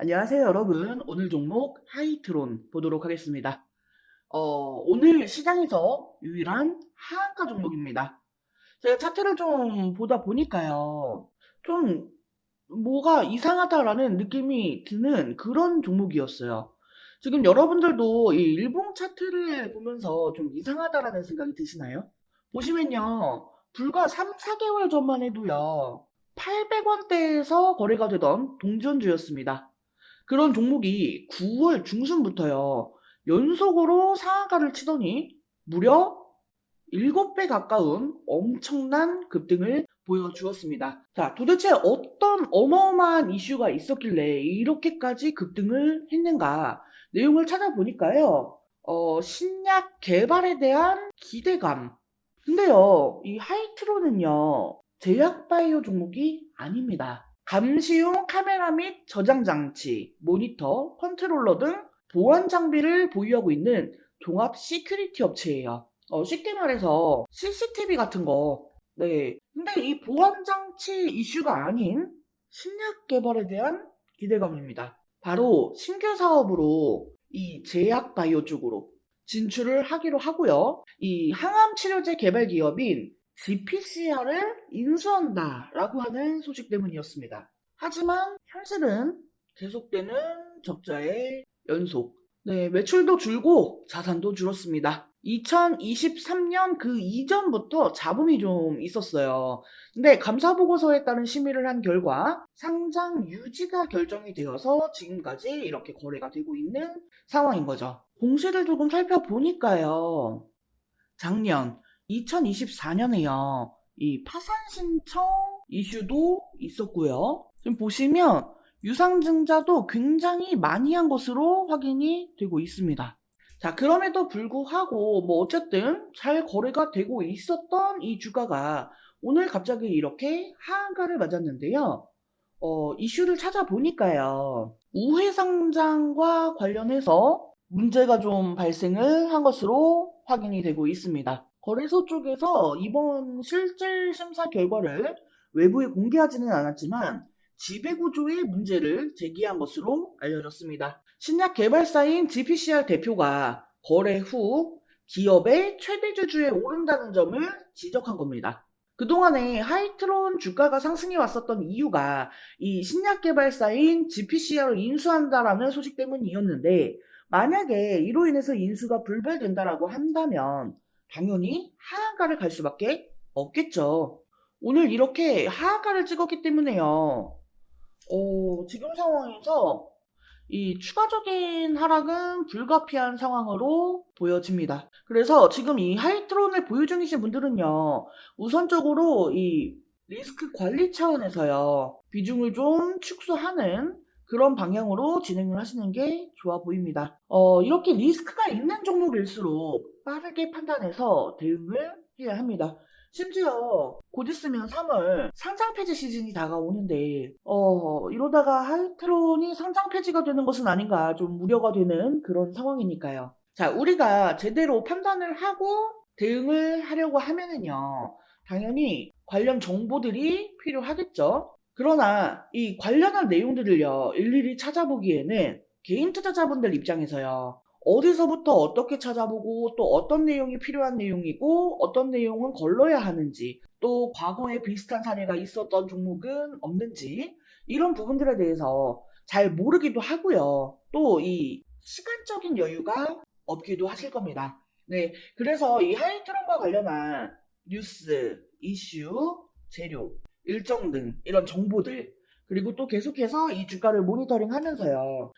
안녕하세요, 여러분. 오늘 종목 하이트론 보도록 하겠습니다. 오늘 시장에서 유일한 하한가 종목입니다. 제가 차트를 좀 보다 보니까요. 좀 뭐가 이상하다라는 느낌이 드는 그런 종목이었어요. 지금 여러분들도 이 일봉 차트를 보면서 좀 이상하다라는 생각이 드시나요? 보시면요. 불과 3, 4개월 전만 해도요. 800원대에서 거래가 되던 동전주였습니다. 그런 종목이 9월 중순부터요. 연속으로 상한가를 치더니 무려 7배 가까운 엄청난 급등을 보여주었습니다. 자, 도대체 어떤 어마어마한 이슈가 있었길래 이렇게까지 급등을 했는가? 내용을 찾아보니까요. 신약 개발에 대한 기대감. 근데요, 이 하이트로는요, 제약바이오 종목이 아닙니다. 감시용 카메라 및 저장 장치, 모니터, 컨트롤러 등 보안 장비를 보유하고 있는 종합 시큐리티 업체예요. 쉽게 말해서 CCTV 같은 거. 네. 근데 이 보안 장치 이슈가 아닌 신약 개발에 대한 기대감입니다. 바로 신규 사업으로 이 제약 바이오 쪽으로 진출을 하기로 하고요. 이 항암 치료제 개발 기업인 GPCR을 인수한다라고 하는 소식 때문이었습니다. 하지만 현실은 계속되는 적자의 연속. 네, 매출도 줄고 자산도 줄었습니다. 2023년 그 이전부터 잡음이 좀 있었어요. 근데 감사보고서에 따른 심의를 한 결과 상장 유지가 결정이 되어서 지금까지 이렇게 거래가 되고 있는 상황인 거죠. 공시를 조금 살펴보니까요. 작년 2024년에요. 이 파산 신청 이슈도 있었고요. 지금 보시면 유상증자도 굉장히 많이 한 것으로 확인이 되고 있습니다. 자, 그럼에도 불구하고 뭐 어쨌든 잘 거래가 되고 있었던 이 주가가 오늘 갑자기 이렇게 하한가를 맞았는데요. 이슈를 찾아보니까요. 우회 상장과 관련해서 문제가 좀 발생을 한 것으로 확인이 되고 있습니다. 거래소 쪽에서 이번 실질 심사 결과를 외부에 공개하지는 않았지만 지배구조의 문제를 제기한 것으로 알려졌습니다. 신약 개발사인 GPCR 대표가 거래 후 기업의 최대 주주에 오른다는 점을 지적한 겁니다. 그동안에 하이트론 주가가 상승해 왔었던 이유가 이 신약 개발사인 GPCR을 인수한다라는 소식 때문이었는데 만약에 이로 인해서 인수가 불발된다라고 한다면 당연히 하한가를 갈 수밖에 없겠죠. 오늘 이렇게 하한가를 찍었기 때문에요. 지금 상황에서 이 추가적인 하락은 불가피한 상황으로 보여집니다. 그래서 지금 이 하이트론을 보유 중이신 분들은요, 우선적으로 이 리스크 관리 차원에서요, 비중을 좀 축소하는 그런 방향으로 진행을 하시는 게 좋아 보입니다. 이렇게 리스크가 있는 종목일수록 빠르게 판단해서 대응을 해야 합니다. 심지어 곧 있으면 3월 상장 폐지 시즌이 다가오는데 이러다가 하이트론이 상장 폐지가 되는 것은 아닌가 좀 우려가 되는 그런 상황이니까요. 자, 우리가 제대로 판단을 하고 대응을 하려고 하면은요. 당연히 관련 정보들이 필요하겠죠. 그러나 이 관련한 내용들을요. 일일이 찾아보기에는 개인 투자자분들 입장에서요. 어디서부터 어떻게 찾아보고 또 어떤 내용이 필요한 내용이고 어떤 내용은 걸러야 하는지 또 과거에 비슷한 사례가 있었던 종목은 없는지 이런 부분들에 대해서 잘 모르기도 하고요. 또 이 시간적인 여유가 없기도 하실 겁니다. 네, 그래서 이 하이트론과 관련한 뉴스, 이슈, 재료, 일정 등 이런 정보들 그리고 또 계속해서 이 주가를 모니터링 하면서요.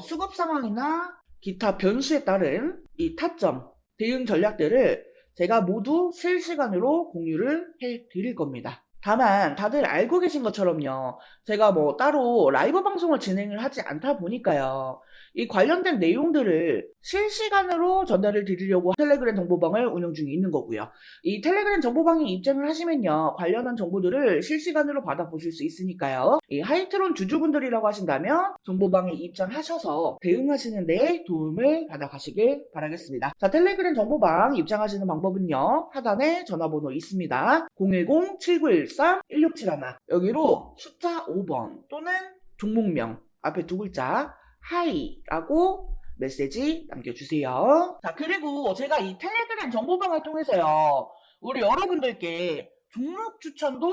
수급 상황이나 기타 변수에 따른 이 타점, 대응 전략들을 제가 모두 실시간으로 공유를 해 드릴 겁니다. 다만 다들 알고 계신 것처럼요. 제가 뭐 따로 라이브 방송을 진행을 하지 않다 보니까요. 이 관련된 내용들을 실시간으로 전달을 드리려고 텔레그램 정보방을 운영 중에 있는 거고요. 이 텔레그램 정보방에 입장을 하시면요. 관련한 정보들을 실시간으로 받아보실 수 있으니까요. 이 하이트론 주주분들이라고 하신다면 정보방에 입장하셔서 대응하시는 데 도움을 받아가시길 바라겠습니다. 자, 텔레그램 정보방 입장하시는 방법은요. 하단에 전화번호 있습니다. 010-7913-1671 여기로 숫자 5번 또는 종목명 앞에 두 글자 하이라고 메시지 남겨주세요. 자, 그리고 제가 이 텔레그램 정보방을 통해서요, 우리 여러분들께 종목 추천도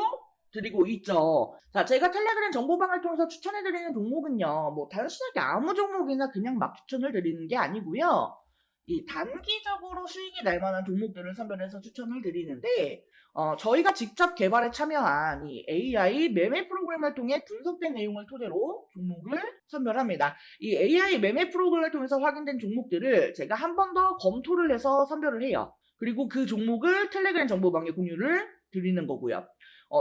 드리고 있죠. 자, 제가 텔레그램 정보방을 통해서 추천해드리는 종목은요, 뭐 단순하게 아무 종목이나 그냥 막 추천을 드리는 게 아니고요, 이 단기적으로 수익이 날 만한 종목들을 선별해서 추천을 드리는데, 저희가 직접 개발에 참여한 이 AI 매매 프로그램을 통해 분석된 내용을 토대로 종목을 선별합니다. 이 AI 매매 프로그램을 통해서 확인된 종목들을 제가 한 번 더 검토를 해서 선별을 해요. 그리고 그 종목을 텔레그램 정보방에 공유를 드리는 거고요.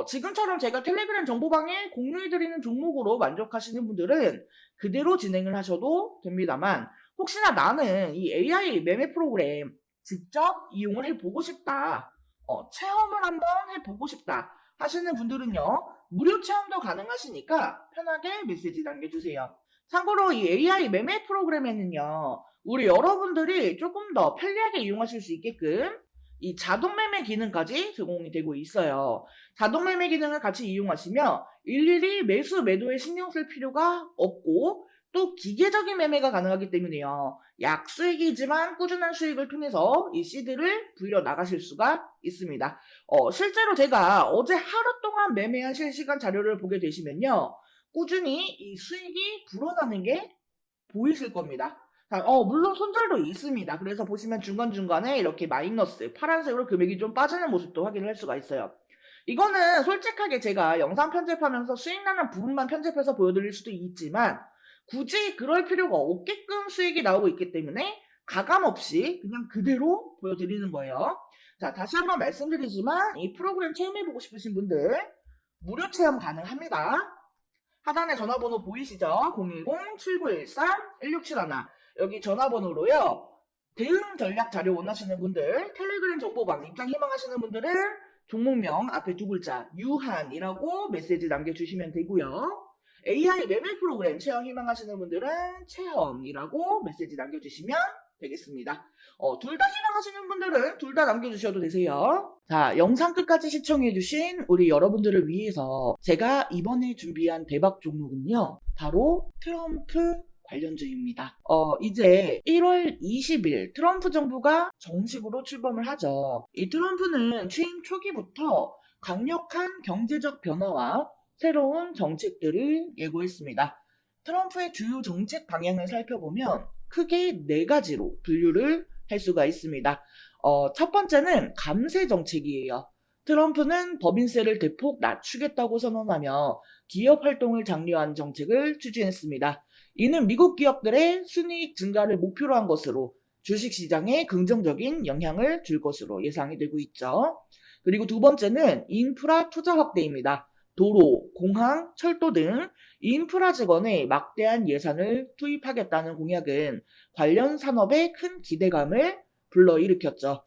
지금처럼 제가 텔레그램 정보방에 공유해드리는 종목으로 만족하시는 분들은 그대로 진행을 하셔도 됩니다만, 혹시나 나는 이 AI 매매 프로그램 직접 이용을 해보고 싶다, 체험을 한번 해보고 싶다 하시는 분들은요, 무료 체험도 가능하시니까 편하게 메시지 남겨주세요. 참고로 이 AI 매매 프로그램에는요, 우리 여러분들이 조금 더 편리하게 이용하실 수 있게끔 이 자동 매매 기능까지 제공이 되고 있어요. 자동 매매 기능을 같이 이용하시면 일일이 매수 매도에 신경 쓸 필요가 없고, 또 기계적인 매매가 가능하기 때문에요, 약수익이지만 꾸준한 수익을 통해서 이 시드를 불려 나가실 수가 있습니다. 실제로 제가 어제 하루 동안 매매한 실시간 자료를 보게 되시면요, 꾸준히 이 수익이 불어나는 게 보이실 겁니다. 자, 물론 손절도 있습니다. 그래서 보시면 중간중간에 이렇게 마이너스 파란색으로 금액이 좀 빠지는 모습도 확인을 할 수가 있어요. 이거는 솔직하게 제가 영상 편집하면서 수익 나는 부분만 편집해서 보여드릴 수도 있지만, 굳이 그럴 필요가 없게끔 수익이 나오고 있기 때문에 가감없이 그냥 그대로 보여드리는 거예요. 자, 다시 한번 말씀드리지만 이 프로그램 체험해보고 싶으신 분들 무료 체험 가능합니다. 하단에 전화번호 보이시죠? 010-7913-1671. 여기 전화번호로요, 대응 전략 자료 원하시는 분들, 텔레그램 정보방 입장 희망하시는 분들은 종목명 앞에 두 글자 유한이라고 메시지 남겨주시면 되고요. AI 매매 프로그램 체험 희망하시는 분들은 체험이라고 메시지 남겨주시면 되겠습니다. 둘 다 희망하시는 분들은 둘 다 남겨주셔도 되세요. 자, 영상 끝까지 시청해주신 우리 여러분들을 위해서 제가 이번에 준비한 대박 종목은요, 바로 트럼프 관련주입니다. 이제 1월 20일 트럼프 정부가 정식으로 출범을 하죠. 이 트럼프는 취임 초기부터 강력한 경제적 변화와 새로운 정책들을 예고했습니다. 트럼프의 주요 정책 방향을 살펴보면 크게 네 가지로 분류를 할 수가 있습니다. 첫 번째는 감세 정책이에요. 트럼프는 법인세를 대폭 낮추겠다고 선언하며 기업 활동을 장려한 정책을 추진했습니다. 이는 미국 기업들의 순이익 증가를 목표로 한 것으로 주식시장에 긍정적인 영향을 줄 것으로 예상이 되고 있죠. 그리고 두 번째는 인프라 투자 확대입니다. 도로, 공항, 철도 등 인프라 재건에 막대한 예산을 투입하겠다는 공약은 관련 산업에 큰 기대감을 불러일으켰죠.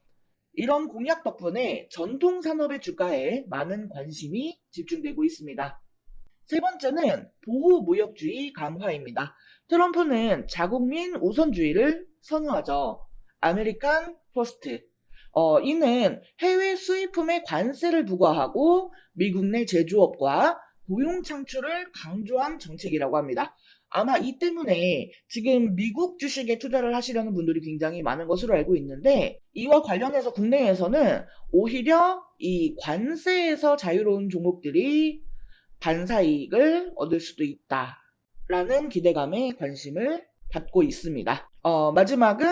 이런 공약 덕분에 전통 산업의 주가에 많은 관심이 집중되고 있습니다. 세 번째는 보호무역주의 강화입니다. 트럼프는 자국민 우선주의를 선호하죠. 아메리칸 퍼스트. 이는 해외 수입품에 관세를 부과하고 미국 내 제조업과 고용 창출을 강조한 정책이라고 합니다. 아마 이 때문에 지금 미국 주식에 투자를 하시려는 분들이 굉장히 많은 것으로 알고 있는데, 이와 관련해서 국내에서는 오히려 이 관세에서 자유로운 종목들이 반사이익을 얻을 수도 있다라는 기대감에 관심을 받고 있습니다. 마지막은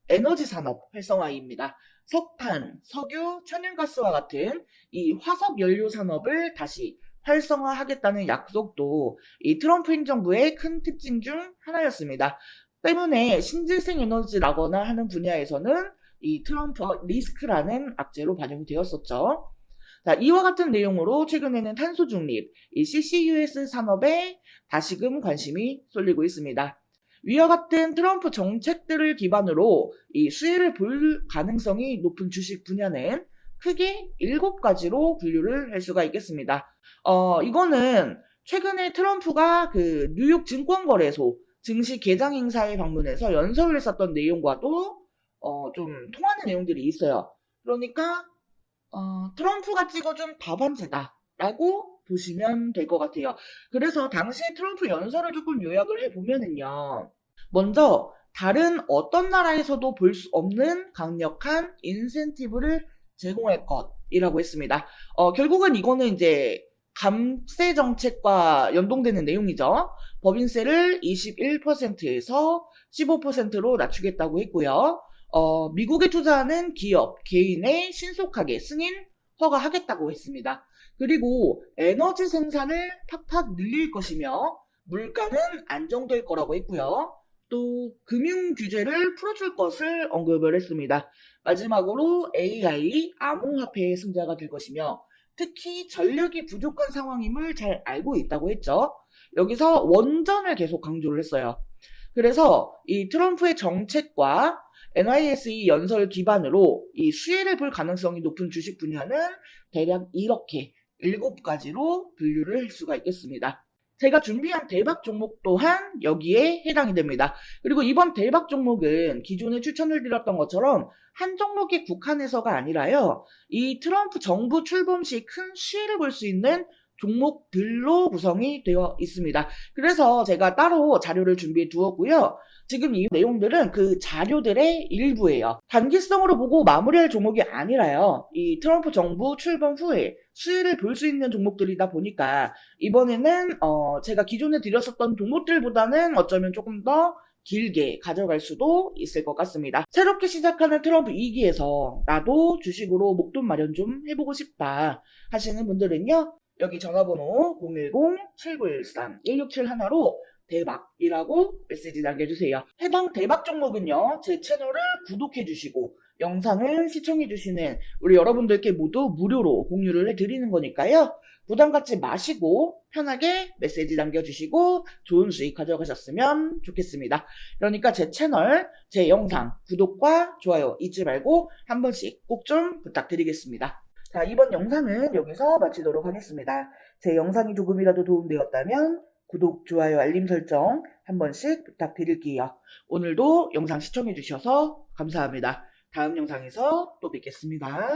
에너지 산업 활성화입니다. 석탄, 석유, 천연가스와 같은 이 화석 연료 산업을 다시 활성화하겠다는 약속도 이 트럼프 행정부의 큰 특징 중 하나였습니다. 때문에 신재생 에너지라거나 하는 분야에서는 이 트럼프 리스크라는 악재로 반영이 되었었죠. 자, 이와 같은 내용으로 최근에는 탄소 중립, 이 CCUS 산업에 다시금 관심이 쏠리고 있습니다. 위와 같은 트럼프 정책들을 기반으로 이 수혜를 볼 가능성이 높은 주식 분야는 크게 7가지로 분류를 할 수가 있겠습니다. 이거는 최근에 트럼프가 그 뉴욕 증권거래소 증시 개장 행사에 방문해서 연설을 했었던 내용과도 좀 통하는 내용들이 있어요. 그러니까 트럼프가 찍어준 다반제다라고 보시면 될 것 같아요. 그래서 당시에 트럼프 연설을 조금 요약을 해보면은요. 먼저 다른 어떤 나라에서도 볼 수 없는 강력한 인센티브를 제공할 것이라고 했습니다. 결국은 이거는 이제 감세 정책과 연동되는 내용이죠. 법인세를 21%에서 15%로 낮추겠다고 했고요. 미국에 투자하는 기업, 개인에 신속하게 승인 허가하겠다고 했습니다. 그리고 에너지 생산을 팍팍 늘릴 것이며 물가는 안정될 거라고 했고요. 또 금융 규제를 풀어줄 것을 언급을 했습니다. 마지막으로 AI, 암호화폐의 승자가 될 것이며 특히 전력이 부족한 상황임을 잘 알고 있다고 했죠. 여기서 원전을 계속 강조를 했어요. 그래서 이 트럼프의 정책과 NISE 연설 기반으로 이 수혜를 볼 가능성이 높은 주식 분야는 대략 이렇게 7가지로 분류를 할 수가 있겠습니다. 제가 준비한 대박 종목 또한 여기에 해당이 됩니다. 그리고 이번 대박 종목은 기존에 추천을 드렸던 것처럼 한 종목에 국한해서가 아니라요. 이 트럼프 정부 출범 시 큰 수혜를 볼 수 있는 종목들로 구성이 되어 있습니다. 그래서 제가 따로 자료를 준비해 두었고요. 지금 이 내용들은 그 자료들의 일부예요. 단기성으로 보고 마무리할 종목이 아니라요. 이 트럼프 정부 출범 후에 수혜를 볼 수 있는 종목들이다 보니까 이번에는 제가 기존에 드렸었던 종목들보다는 어쩌면 조금 더 길게 가져갈 수도 있을 것 같습니다. 새롭게 시작하는 트럼프 2기에서 나도 주식으로 목돈 마련 좀 해보고 싶다 하시는 분들은요. 여기 전화번호 010-7913-1671로 대박이라고 메시지 남겨주세요. 해당 대박 종목은요. 제 채널을 구독해주시고 영상을 시청해주시는 우리 여러분들께 모두 무료로 공유를 해드리는 거니까요. 부담 갖지 마시고 편하게 메시지 남겨주시고 좋은 수익 가져가셨으면 좋겠습니다. 그러니까 제 채널, 제 영상 구독과 좋아요 잊지 말고 한 번씩 꼭 좀 부탁드리겠습니다. 자, 이번 영상은 여기서 마치도록 하겠습니다. 제 영상이 조금이라도 도움되었다면 구독, 좋아요, 알림 설정 한 번씩 부탁드릴게요. 오늘도 영상 시청해주셔서 감사합니다. 다음 영상에서 또 뵙겠습니다.